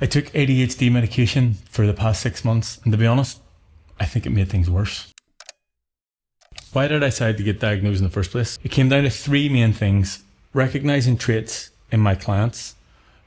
I took ADHD medication for the past 6 months, and to be honest, I think it made things worse. Why did I decide to get diagnosed in the first place? It came down to three main things: recognizing traits in my clients,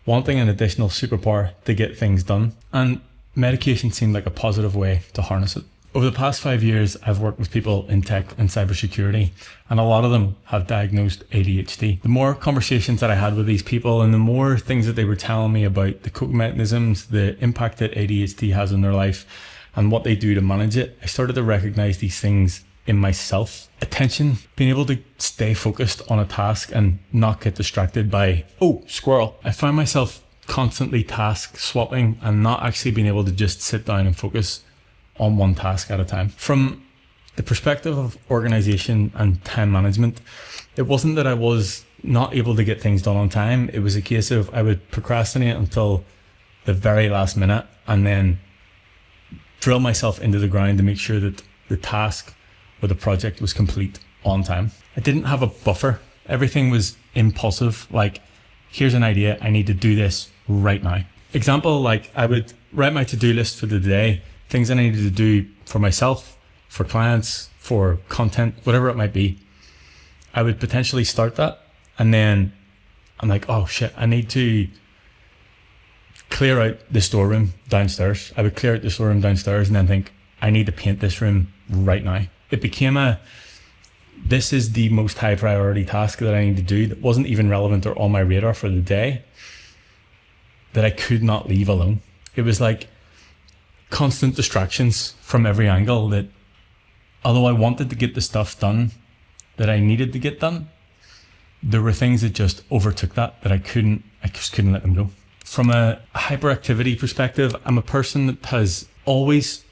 wanting an additional superpower to get things done, and medication seemed like a positive way to harness it. Over the past 5 years, I've worked with people in tech and cybersecurity, and a lot of them have diagnosed ADHD. The more conversations that I had with these people and the more things that they were telling me about the coping mechanisms, the impact that ADHD has in their life and what they do to manage it, I started to recognize these things in myself. Attention, being able to stay focused on a task and not get distracted by, oh, squirrel. I find myself constantly task swapping and not actually being able to just sit down and focus on one task at a time. From the perspective of organization and time management, it wasn't that I was not able to get things done on time. It was a case of I would procrastinate until the very last minute and then drill myself into the ground to make sure that the task or the project was complete on time. I didn't have a buffer. Everything was impulsive. Like, here's an idea, I need to do this right now. Example, like I would write my to-do list for the day, things I needed to do for myself, for clients, for content, whatever it might be. I would potentially start that, and then I'm like, oh shit, I need to clear out the storeroom downstairs. I would clear out the storeroom downstairs and then think, I need to paint this room right now. It became this is the most high priority task that I need to do that wasn't even relevant or on my radar for the day, that I could not leave alone. It was like constant distractions from every angle, that although I wanted to get the stuff done that I needed to get done, there were things that just overtook that I just couldn't let them go. From a hyperactivity perspective, I'm a person that has always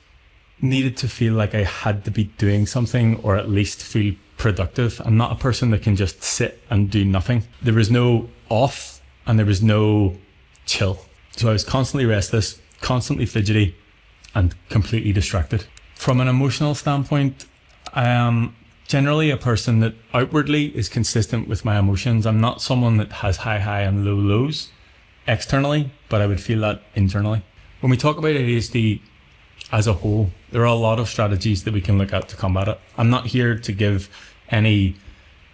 needed to feel like I had to be doing something or at least feel productive. I'm not a person that can just sit and do nothing. There was no off and there was no chill. So I was constantly restless, constantly fidgety, and completely distracted. From an emotional standpoint, I am generally a person that outwardly is consistent with my emotions. I'm not someone that has high and low lows externally, but I would feel that internally. When we talk about ADHD as a whole, there are a lot of strategies that we can look at to combat it. I'm not here to give any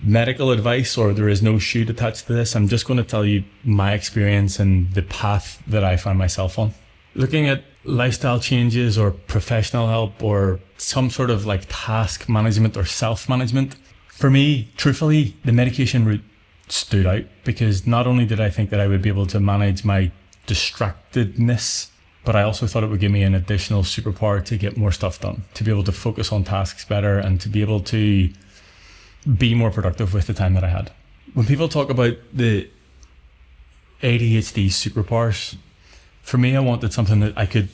medical advice, or there is no shoot attached to this. I'm just going to tell you my experience and the path that I find myself on. Looking at lifestyle changes or professional help or some sort of like task management or self-management, for me, truthfully, the medication route stood out, because not only did I think that I would be able to manage my distractedness, but I also thought it would give me an additional superpower to get more stuff done, to be able to focus on tasks better and to be able to be more productive with the time that I had. When people talk about the ADHD superpowers, for me, I wanted something that I could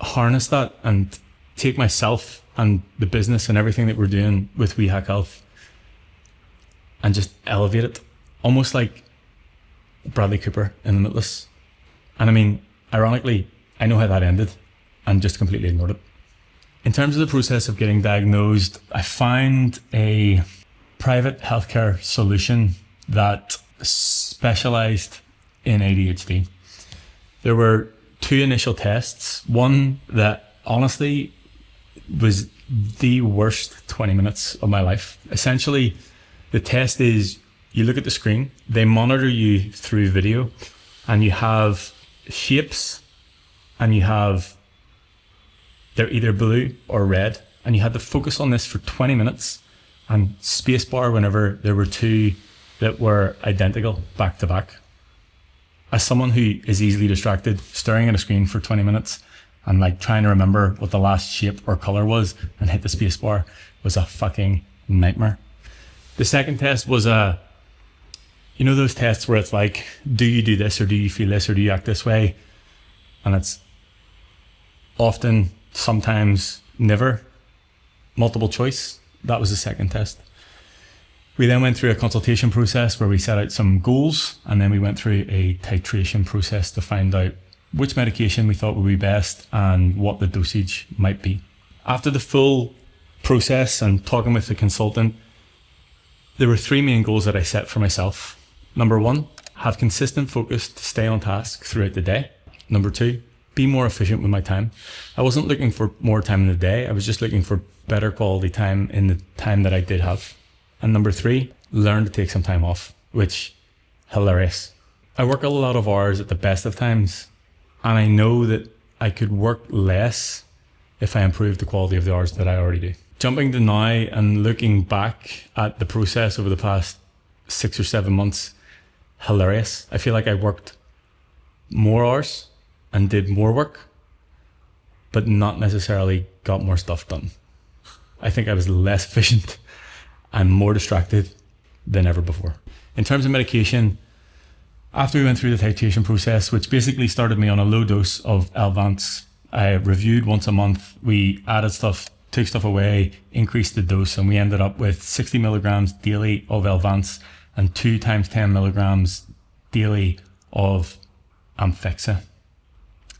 harness that and take myself and the business and everything that we're doing with We Hack Health and just elevate it, almost like Bradley Cooper in Limitless. And I mean, ironically, I know how that ended and just completely ignored it. In terms of the process of getting diagnosed, I found a private healthcare solution that specialized in ADHD. There were two initial tests. One that honestly was the worst 20 minutes of my life. Essentially, the test is you look at the screen, they monitor you through video, and you have shapes, and they're either blue or red, and you had to focus on this for 20 minutes and spacebar whenever there were two that were identical back to back. As someone who is easily distracted, staring at a screen for 20 minutes and like trying to remember what the last shape or color was and hit the space bar was a fucking nightmare. The second test was those tests where it's like, do you do this or do you feel this or do you act this way? And it's often, sometimes, never multiple choice. That was the second test. We then went through a consultation process where we set out some goals, and then we went through a titration process to find out which medication we thought would be best and what the dosage might be. After the full process and talking with the consultant, there were three main goals that I set for myself. Number one, have consistent focus to stay on task throughout the day. Number 2, be more efficient with my time. I wasn't looking for more time in the day. I was just looking for better quality time in the time that I did have. And number 3, learn to take some time off, which, hilarious. I work a lot of hours at the best of times, and I know that I could work less if I improved the quality of the hours that I already do. Jumping to now and looking back at the process over the past 6 or 7 months, hilarious. I feel like I worked more hours and did more work, but not necessarily got more stuff done. I think I was less efficient and more distracted than ever before. In terms of medication, after we went through the titration process, which basically started me on a low dose of Elvance, I reviewed once a month. We added stuff, took stuff away, increased the dose, and we ended up with 60 milligrams daily of Elvance and 2 times 10 milligrams daily of Amphexxa.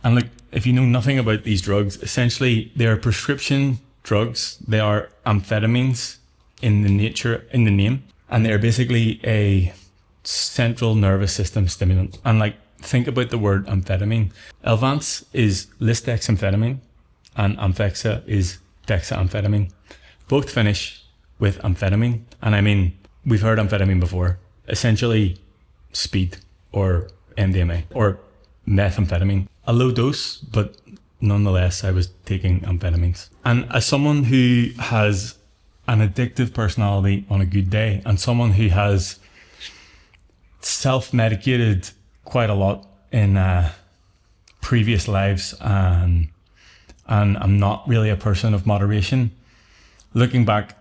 And look, if you know nothing about these drugs, essentially they are prescription drugs. They are amphetamines in the name, and they're basically a central nervous system stimulant. And like, think about the word amphetamine. Elvance is lisdexamfetamine and Amphexxa is dexamphetamine. Both finish with amphetamine. And I mean, we've heard amphetamine before. Essentially speed or MDMA or methamphetamine. A low dose, but nonetheless, I was taking amphetamines. And as someone who has an addictive personality on a good day, and someone who has self-medicated quite a lot in previous lives, and I'm not really a person of moderation, looking back,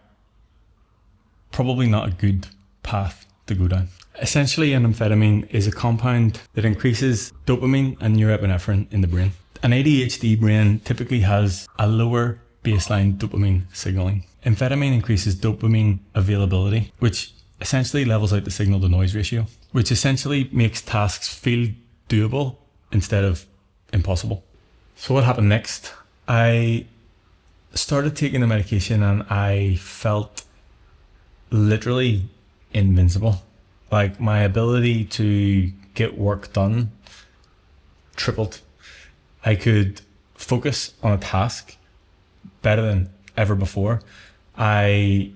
probably not a good path to go down. Essentially, an amphetamine is a compound that increases dopamine and norepinephrine in the brain. An ADHD brain typically has a lower baseline dopamine signaling. Amphetamine increases dopamine availability, which essentially levels out the signal to noise ratio, which essentially makes tasks feel doable instead of impossible. So what happened next? I started taking the medication and I felt literally invincible. Like, my ability to get work done tripled. I could focus on a task better than ever before. I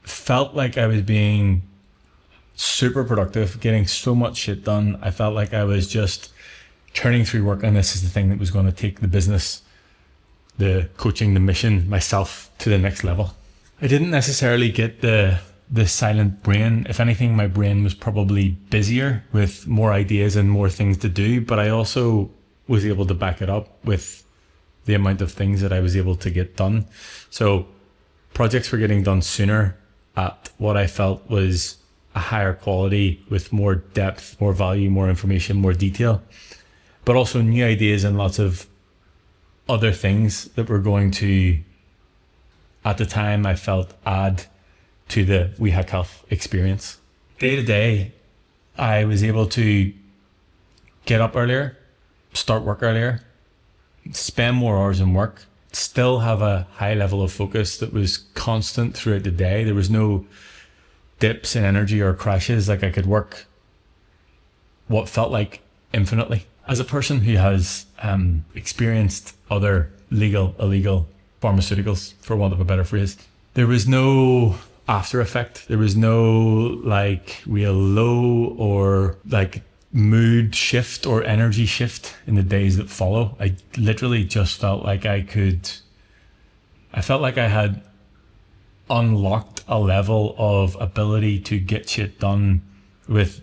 felt like I was being super productive, getting so much shit done. I felt like I was just turning through work, and this is the thing that was going to take the business, the coaching, the mission, myself to the next level. I didn't necessarily get the silent brain. If anything, my brain was probably busier with more ideas and more things to do, but I also was able to back it up with the amount of things that I was able to get done. So projects were getting done sooner at what I felt was a higher quality with more depth, more value, more information, more detail, but also new ideas and lots of other things that were going to, at the time, I felt add to the WeHack Health experience. Day to day, I was able to get up earlier, start work earlier, spend more hours in work, still have a high level of focus that was constant throughout the day. There was no dips in energy or crashes. Like, I could work what felt like infinitely. As a person who has experienced other legal, illegal pharmaceuticals, for want of a better phrase, there was no after effect. There was no like real low or like mood shift or energy shift in the days that follow. I literally just felt like I felt like I had unlocked a level of ability to get shit done with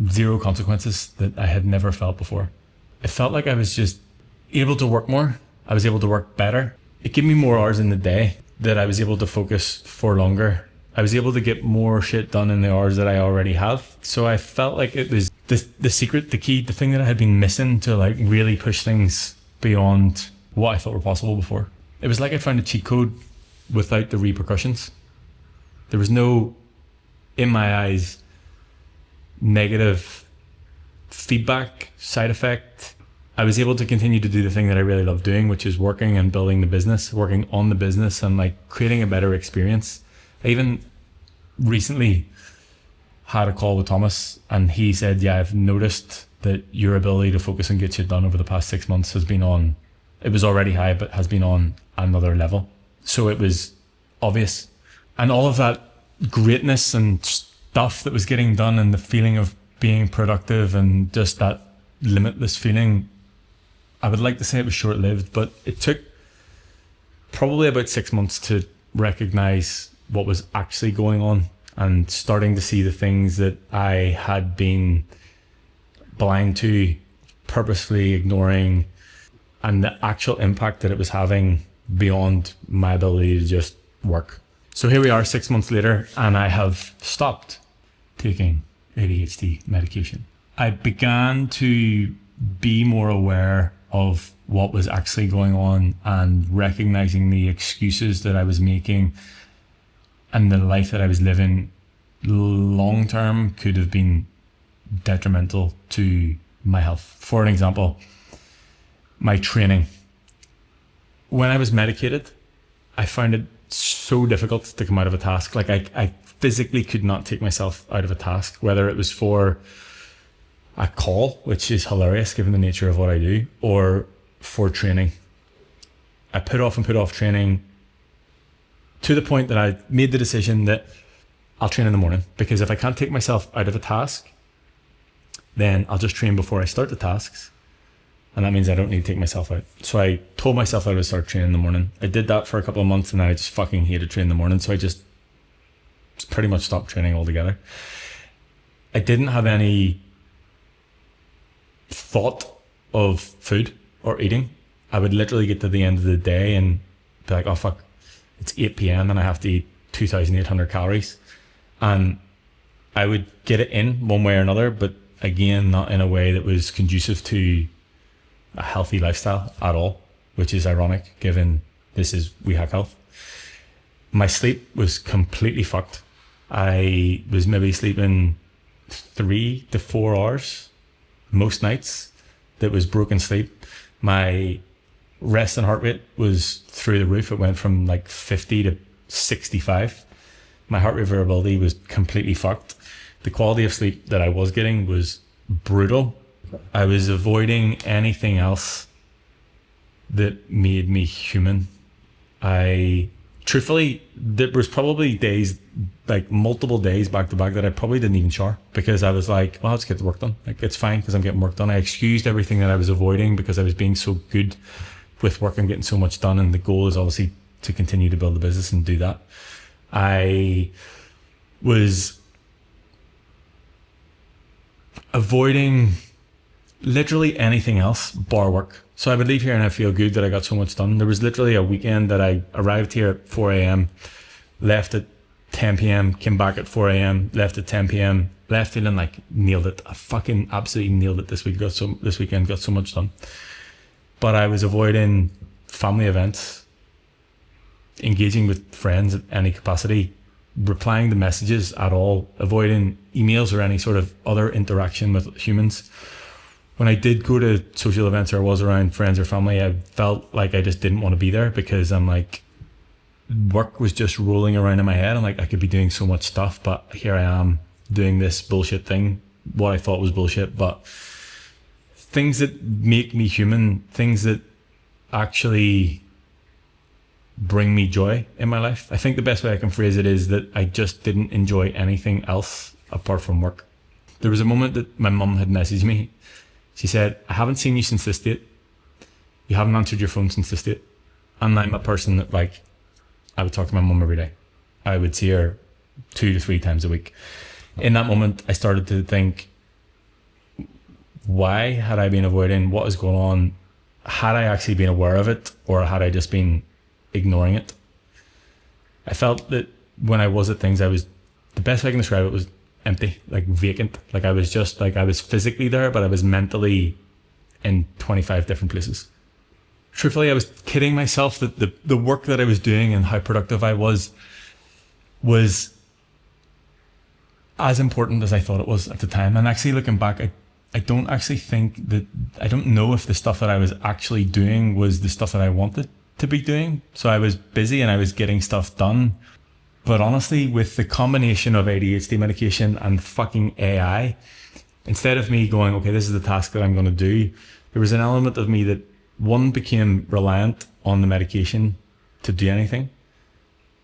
zero consequences that I had never felt before. It felt like I was just able to work more. I was able to work better. It gave me more hours in the day that I was able to focus for longer. I was able to get more shit done in the hours that I already have. So I felt like it was the secret, the key, the thing that I had been missing to like really push things beyond what I thought were possible before. It was like I found a cheat code without the repercussions. There was no, in my eyes, negative feedback, side effect. I was able to continue to do the thing that I really love doing, which is working and building the business, working on the business and like creating a better experience. I even recently had a call with Thomas and he said, yeah, I've noticed that your ability to focus and get shit done over the past 6 months has been on, it was already high, but has been on another level. So it was obvious. And all of that greatness and stuff that was getting done and the feeling of being productive and just that limitless feeling, I would like to say it was short-lived, but it took probably about 6 months to recognize what was actually going on and starting to see the things that I had been blind to, purposefully ignoring, and the actual impact that it was having beyond my ability to just work. So here we are 6 months later, and I have stopped taking ADHD medication. I began to be more aware of what was actually going on and recognizing the excuses that I was making and the life that I was living long term could have been detrimental to my health. For an example, my training. When I was medicated, I found it so difficult to come out of a task. Like I physically could not take myself out of a task, whether it was for a call, which is hilarious given the nature of what I do, or for training. I put off training to the point that I made the decision that I'll train in the morning, because if I can't take myself out of a task, then I'll just train before I start the tasks. And that means I don't need to take myself out. So I told myself I would start training in the morning. I did that for a couple of months and then I just fucking hated training in the morning. So I just pretty much stopped training altogether. I didn't have any thought of food or eating. I would literally get to the end of the day and be like, oh fuck, it's 8 p.m. and I have to eat 2,800 calories. And I would get it in one way or another, but again, not in a way that was conducive to a healthy lifestyle at all, which is ironic given this is We Hack Health. My sleep was completely fucked. I was maybe sleeping 3 to 4 hours most nights. That was broken sleep. My rest and heart rate was through the roof. It went from like 50 to 65. My heart rate variability was completely fucked. The quality of sleep that I was getting was brutal. I was avoiding anything else that made me human. Truthfully, there was probably days, like multiple days back to back, that I probably didn't even shower, because I was like, well, I'll just get the work done. Like, it's fine because I'm getting work done. I excused everything that I was avoiding because I was being so good with work and getting so much done. And the goal is obviously to continue to build the business and do that. I was avoiding literally anything else bar work. So I would leave here and I feel good that I got so much done. There was literally a weekend that I arrived here at 4 a.m, left at 10 p.m, came back at 4 a.m, left at 10 p.m, left feeling like nailed it. I fucking absolutely nailed it this weekend, got so much done. But I was avoiding family events, engaging with friends at any capacity, replying to messages at all, avoiding emails or any sort of other interaction with humans. When I did go to social events or I was around friends or family, I felt like I just didn't want to be there, because I'm like, work was just rolling around in my head. I'm like, I could be doing so much stuff, but here I am doing this bullshit thing, what I thought was bullshit, but things that make me human, things that actually bring me joy in my life. I think the best way I can phrase it is that I just didn't enjoy anything else apart from work. There was a moment that my mum had messaged me. She said, I haven't seen you since this date. You haven't answered your phone since this date. And I'm a person that, like, I would talk to my mum every day. I would see her 2 to 3 times a week. In that moment, I started to think, why had I been avoiding what was going on? Had I actually been aware of it, or had I just been ignoring it? I felt that when I was at things, the best way I can describe it was empty, like vacant. Like I was physically there, but I was mentally in 25 different places. Truthfully, I was kidding myself that the work that I was doing and how productive I was as important as I thought it was at the time. And actually looking back, I don't know if the stuff that I was actually doing was the stuff that I wanted to be doing. So I was busy and I was getting stuff done. But honestly, with the combination of ADHD medication and fucking AI, instead of me going, okay, this is the task that I'm going to do, there was an element of me that, one, became reliant on the medication to do anything,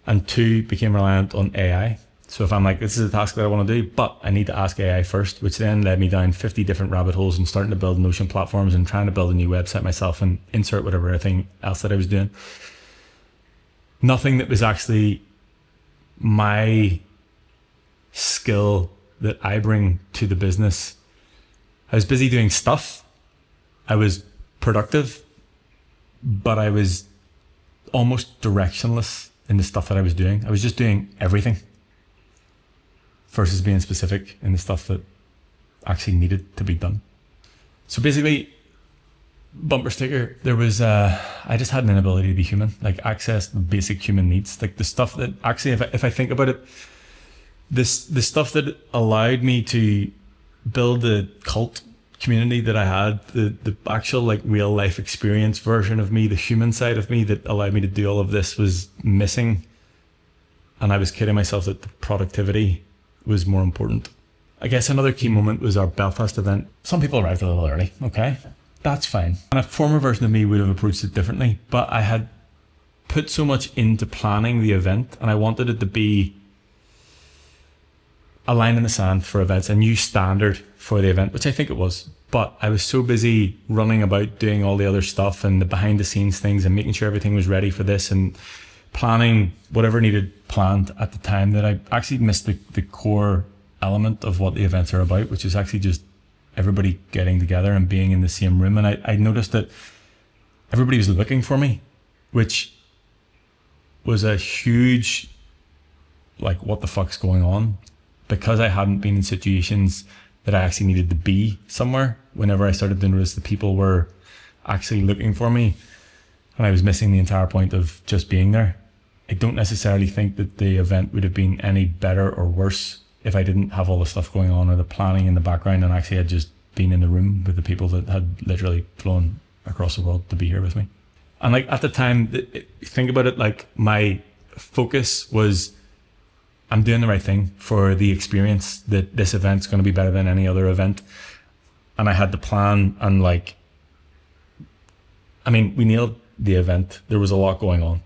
and two, became reliant on AI. So if I'm like, this is a task that I want to do, but I need to ask AI first, which then led me down 50 different rabbit holes and starting to build Notion platforms and trying to build a new website myself and insert whatever thing else that I was doing. Nothing that was actually my skill that I bring to the business. I was busy doing stuff. I was productive, but I was almost directionless in the stuff that I was doing. I was just doing everything versus being specific in the stuff that actually needed to be done. So basically, bumper sticker, there was, I just had an inability to be human, like access the basic human needs, like the stuff that actually, if I think about it, the stuff that allowed me to build the cult community that I had, the actual like real life experience version of me, the human side of me that allowed me to do all of this was missing. And I was kidding myself that the productivity was more important. I guess another key moment was our Belfast event. Some people arrived a little early, okay? That's fine. And a former version of me would have approached it differently, but I had put so much into planning the event and I wanted it to be a line in the sand for events, a new standard for the event, which I think it was. But I was so busy running about doing all the other stuff and the behind the scenes things and making sure everything was ready for this and planning whatever needed planned at the time that I actually missed the core element of what the events are about, which is actually just everybody getting together and being in the same room. And I noticed that everybody was looking for me, which was a huge, like, what the fuck's going on? Because I hadn't been in situations that I actually needed to be somewhere, whenever I started to notice that people were actually looking for me and I was missing the entire point of just being there. I don't necessarily think that the event would have been any better or worse if I didn't have all the stuff going on or the planning in the background and actually had just been in the room with the people that had literally flown across the world to be here with me. And like at the time, think about it, like my focus was, I'm doing the right thing for the experience, that this event's going to be better than any other event. And I had the plan and like, I mean, we nailed the event. There was a lot going on.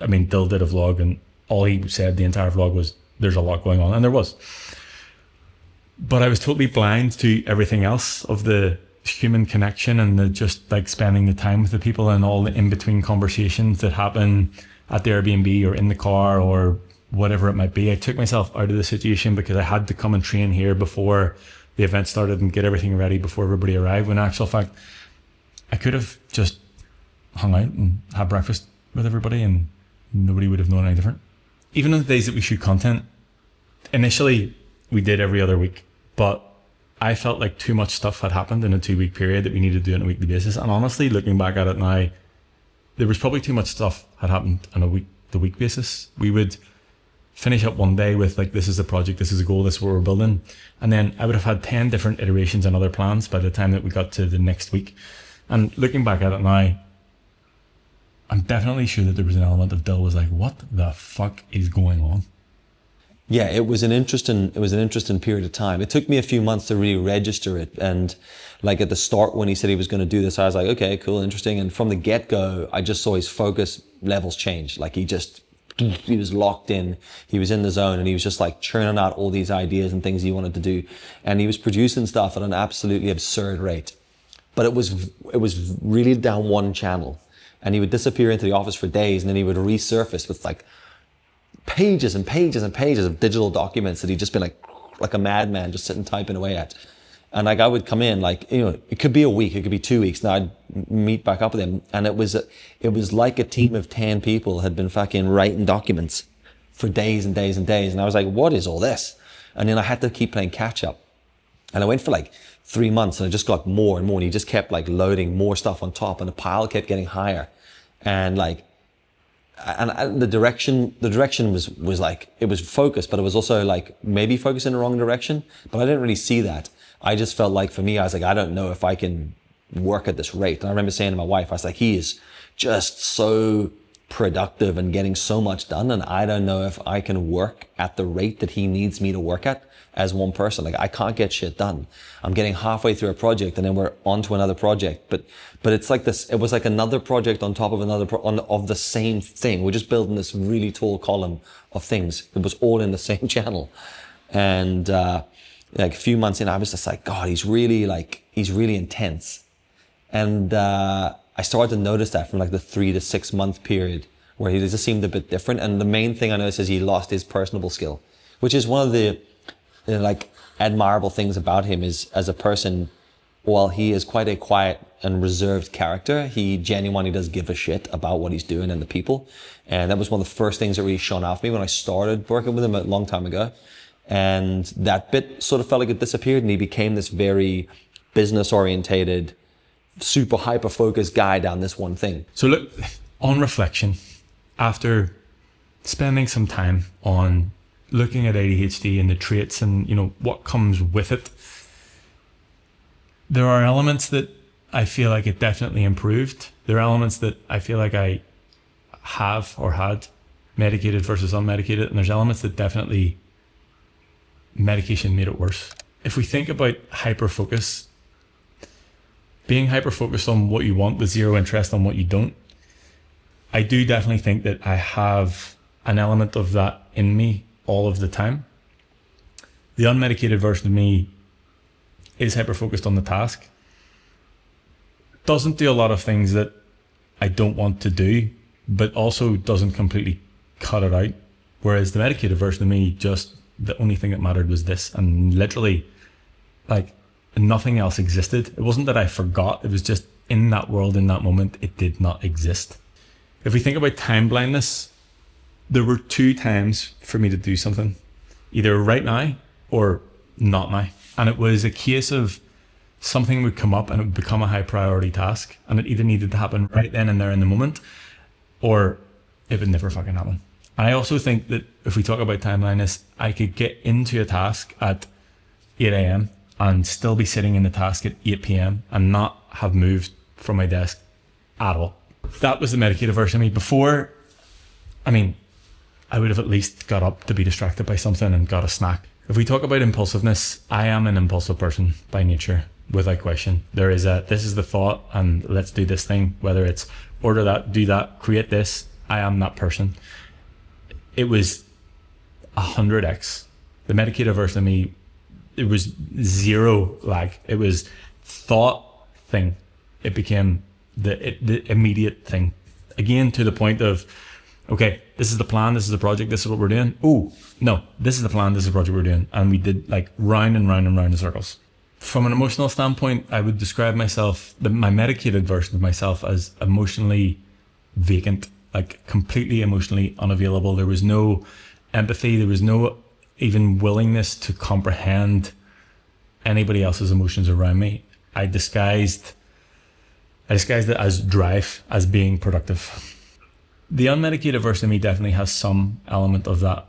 I mean, Dill did a vlog and all he said the entire vlog was, there's a lot going on, and there was. But I was totally blind to everything else of the human connection and the just like spending the time with the people and all the in-between conversations that happen at the Airbnb or in the car or whatever it might be. I took myself out of the situation because I had to come and train here before the event started and get everything ready before everybody arrived, when in actual fact, I could have just hung out and had breakfast with everybody and nobody would have known any different. Even on the days that we shoot content, initially we did every other week, but I felt like too much stuff had happened in a 2-week period that we needed to do on a weekly basis. And honestly, looking back at it now, there was probably too much stuff had happened on a week basis. We would finish up one day with like, this is the project, this is a goal, this is what we're building. And then I would have had 10 different iterations and other plans by the time that we got to the next week. And looking back at it now, I'm definitely sure that there was an element of Dill was like, what the fuck is going on? Yeah, it was an interesting period of time. It took me a few months to really register it. And like at the start when he said he was going to do this, I was like, okay, cool, interesting. And from the get-go, I just saw his focus levels change. Like he was locked in, he was in the zone, and he was just like churning out all these ideas and things he wanted to do. And he was producing stuff at an absolutely absurd rate. But it was really down one channel. And he would disappear into the office for days, and then he would resurface with like pages and pages and pages of digital documents that he'd just been like a madman just sitting typing away at. And like I would come in, like, you know, it could be a week, it could be 2 weeks. Now I'd meet back up with him, and it was like a team of 10 people had been fucking writing documents for days and days and days. And I was like, what is all this? And then I had to keep playing catch up. And I went for like 3 months, and I just got more and more, and he just kept like loading more stuff on top, and the pile kept getting higher. And like, and the direction was like, it was focused, but it was also like maybe focused in the wrong direction, but I didn't really see that. I just felt like, for me, I was like, I don't know if I can work at this rate. And I remember saying to my wife, I was like, he is just so productive and getting so much done. And I don't know if I can work at the rate that he needs me to work at as one person. Like, I can't get shit done. I'm getting halfway through a project and then we're on to another project. But it's like this, it was like another project on top of another of the same thing. We're just building this really tall column of things. It was all in the same channel. And, like a few months in, I was just like, God, he's really intense. And, I started to notice that from like the 3 to 6 month period where he just seemed a bit different. And the main thing I noticed is he lost his personable skill, which is one of the like admirable things about him is as a person, while he is quite a quiet and reserved character, he genuinely does give a shit about what he's doing and the people. And that was one of the first things that really shone off me when I started working with him a long time ago. And that bit sort of felt like it disappeared and he became this very business orientated, super hyper focused guy down this one thing. So look, on reflection, after spending some time on looking at ADHD and the traits and, you know, what comes with it, there are elements that I feel like it definitely improved. There are elements that I feel like I have or had medicated versus unmedicated, and there's elements that definitely medication made it worse. If we think about hyperfocus, being hyper-focused on what you want with zero interest on what you don't, I do definitely think that I have an element of that in me all of the time. The unmedicated version of me is hyper-focused on the task, doesn't do a lot of things that I don't want to do, but also doesn't completely cut it out. Whereas the medicated version of me, just the only thing that mattered was this, and literally like nothing else existed. It wasn't that I forgot, it was just in that world, in that moment, it did not exist. If we think about time blindness, there were 2 times for me to do something, either right now or not now. And it was a case of something would come up and it would become a high priority task, and it either needed to happen right then and there in the moment, or it would never fucking happen. And I also think that if we talk about time blindness, I could get into a task at 8 a.m. and still be sitting in the task at 8 p.m. and not have moved from my desk at all. That was the medicated version of me. Before, I mean, I would have at least got up to be distracted by something and got a snack. If we talk about impulsiveness, I am an impulsive person by nature, without question. There is this is the thought and let's do this thing, whether it's order that, do that, create this, I am that person. It was 100x. The medicated version of me, it was zero lag. It was thought thing. It became the immediate thing. Again, to the point of, okay, this is the plan, this is the project, this is what we're doing. Oh, no, this is the plan, this is the project we're doing. And we did like round and round and round in circles. From an emotional standpoint, I would describe myself, my medicated version of myself, as emotionally vacant, like completely emotionally unavailable. There was no empathy. There was no even willingness to comprehend anybody else's emotions around me. I disguised it as drive, as being productive. The unmedicated version of me definitely has some element of that,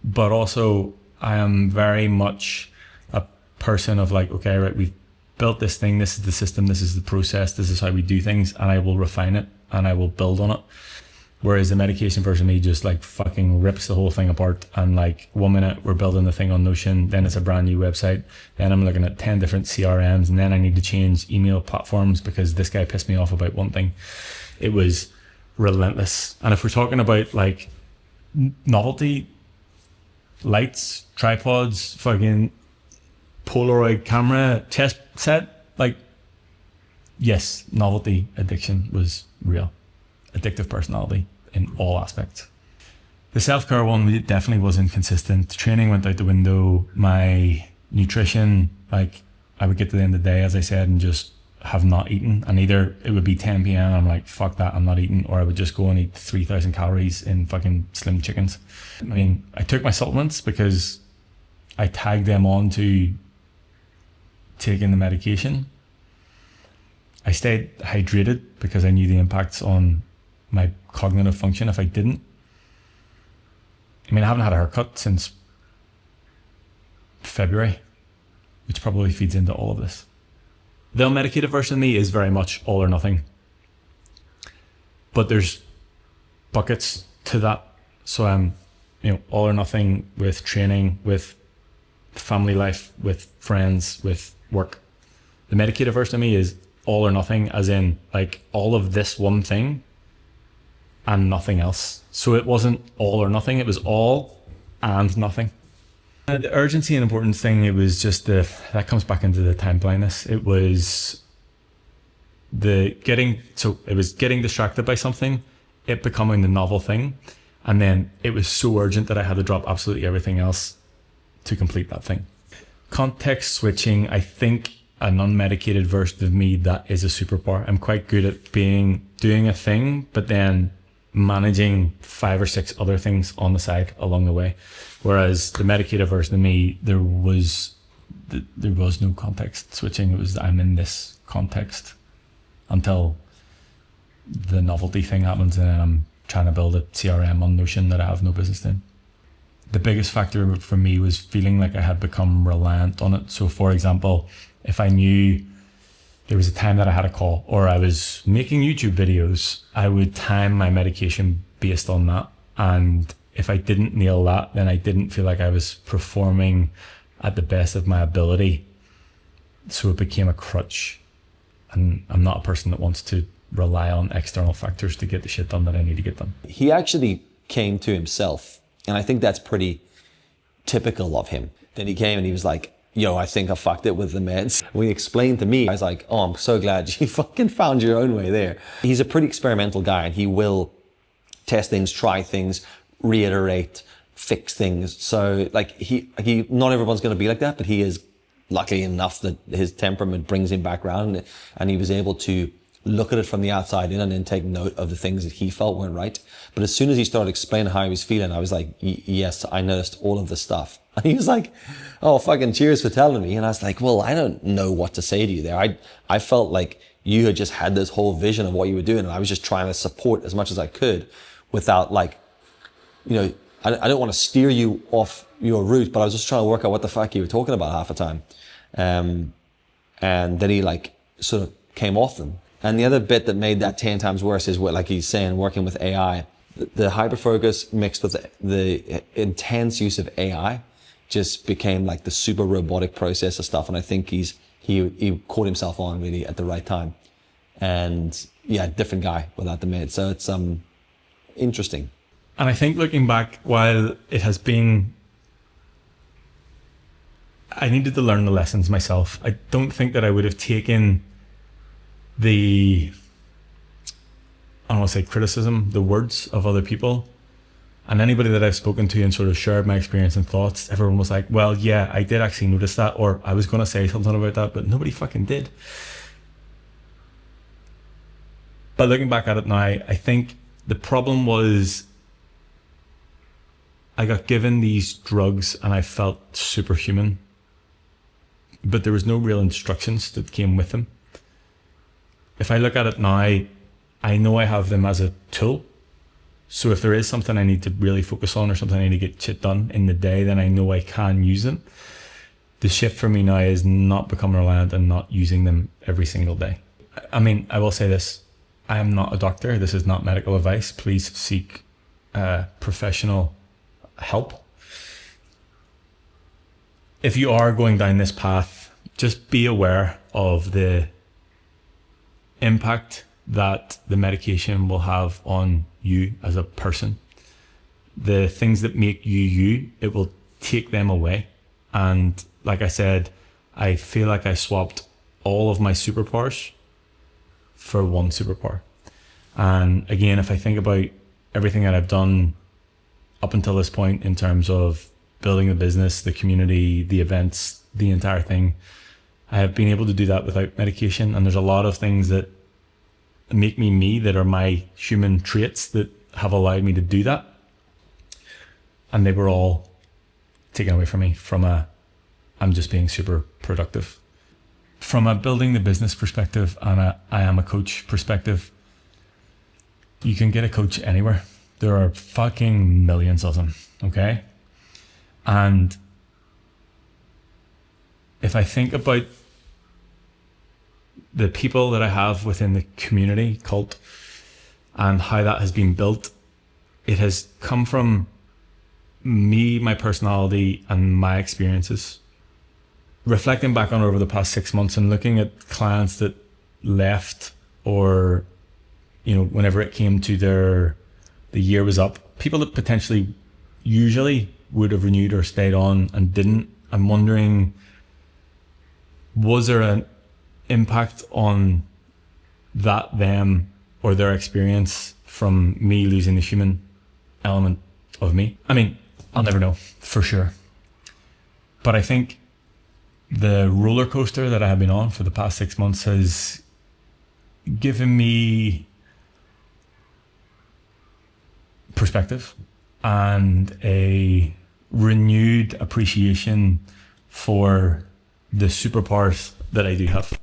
but also I am very much a person of like, okay, right, we've built this thing, this is the system, this is the process, this is how we do things, and I will refine it and I will build on it. Whereas the medication version of me just like fucking rips the whole thing apart, and like 1 minute we're building the thing on Notion, then it's a brand new website, then I'm looking at 10 different CRMs, and then I need to change email platforms because this guy pissed me off about one thing. It was relentless. And if we're talking about like novelty, lights, tripods, fucking Polaroid camera, test set, like, yes, novelty addiction was real. Addictive personality in all aspects. The self-care one definitely was inconsistent. Training went out the window. My nutrition, like, I would get to the end of the day, as I said, and just have not eaten. And either it would be 10 p.m. I'm like, fuck that, I'm not eating. Or I would just go and eat 3,000 calories in fucking Slim Chickens. I mean, I took my supplements because I tagged them on to taking the medication. I stayed hydrated because I knew the impacts on my cognitive function if I didn't. I mean, I haven't had a haircut since February, which probably feeds into all of this. The unmedicated version of me is very much all or nothing. But there's buckets to that. So I'm, all or nothing with training, with family life, with friends, with work. The medicated version of me is all or nothing, as in like all of this one thing and nothing else. So it wasn't all or nothing, it was all and nothing. The urgency and importance thing, it was just that comes back into the time blindness. It was getting distracted by something, it becoming the novel thing. And then it was so urgent that I had to drop absolutely everything else to complete that thing. Context switching, I think an unmedicated version of me, that is a superpower. I'm quite good at doing a thing, but then managing 5 or 6 other things on the side along the way. Whereas the medicated version of me, there was no context switching. It was, I'm in this context until the novelty thing happens, and then I'm trying to build a CRM on Notion that I have no business doing. The biggest factor for me was feeling like I had become reliant on it. So for example, if I knew there was a time that I had a call or I was making YouTube videos, I would time my medication based on that. And if I didn't nail that, then I didn't feel like I was performing at the best of my ability. So it became a crutch. And I'm not a person that wants to rely on external factors to get the shit done that I need to get done. He actually came to himself, and I think that's pretty typical of him. Then he came and he was like, yo, I think I fucked it with the meds. When he explained to me, I was like, oh, I'm so glad you fucking found your own way there. He's a pretty experimental guy, and he will test things, try things, reiterate, fix things. So like he not everyone's going to be like that, but he is lucky enough that his temperament brings him back around, and he was able to look at it from the outside in and then take note of the things that he felt weren't right. But as soon as he started explaining how he was feeling, I was like, yes, I noticed all of this stuff. And he was like, oh, fucking cheers for telling me. And I was like, well, I don't know what to say to you there. I felt like you had just had this whole vision of what you were doing, and I was just trying to support as much as I could without like, I don't want to steer you off your route, but I was just trying to work out what the fuck you were talking about half the time. And then he like sort of came off them. And the other bit that made that 10 times worse is what, like he's saying, working with AI, the hyperfocus mixed with the intense use of AI just became like the super robotic process of stuff. And I think he caught himself on really at the right time. And yeah, different guy without the meds. So it's interesting. And I think looking back, while it has been, I needed to learn the lessons myself. I don't think that I would have taken I don't want to say criticism, the words of other people. And anybody that I've spoken to and sort of shared my experience and thoughts, everyone was like, well, yeah, I did actually notice that, or I was going to say something about that, but nobody fucking did. But looking back at it now, I think the problem was I got given these drugs and I felt superhuman, but there was no real instructions that came with them. If I look at it now, I know I have them as a tool. So if there is something I need to really focus on or something I need to get shit done in the day, then I know I can use them. The shift for me now is not becoming reliant and not using them every single day. I mean, I will say this. I am not a doctor. This is not medical advice. Please seek professional help. If you are going down this path, just be aware of the impact that the medication will have on you as a person. The things that make you you, it will take them away. And like I said, I feel like I swapped all of my superpowers for one superpower. And again, if I think about everything that I've done up until this point in terms of building the business, the community, the events, the entire thing, I have been able to do that without medication. And there's a lot of things that make me me, that are my human traits that have allowed me to do that. And they were all taken away from me from I'm just being super productive. From a building the business perspective and I am a coach perspective, you can get a coach anywhere. There are fucking millions of them, okay? And if I think about the people that I have within the community cult and how that has been built, it has come from me, my personality, and my experiences. Reflecting back on over the past 6 months and looking at clients that left, or, you know, whenever it came to the year was up, people that potentially usually would have renewed or stayed on and didn't, I'm wondering, was there an impact on them or their experience from me losing the human element of me? I mean, I'll never know for sure. But I think the roller coaster that I have been on for the past 6 months has given me perspective and a renewed appreciation for the superpowers that I do have.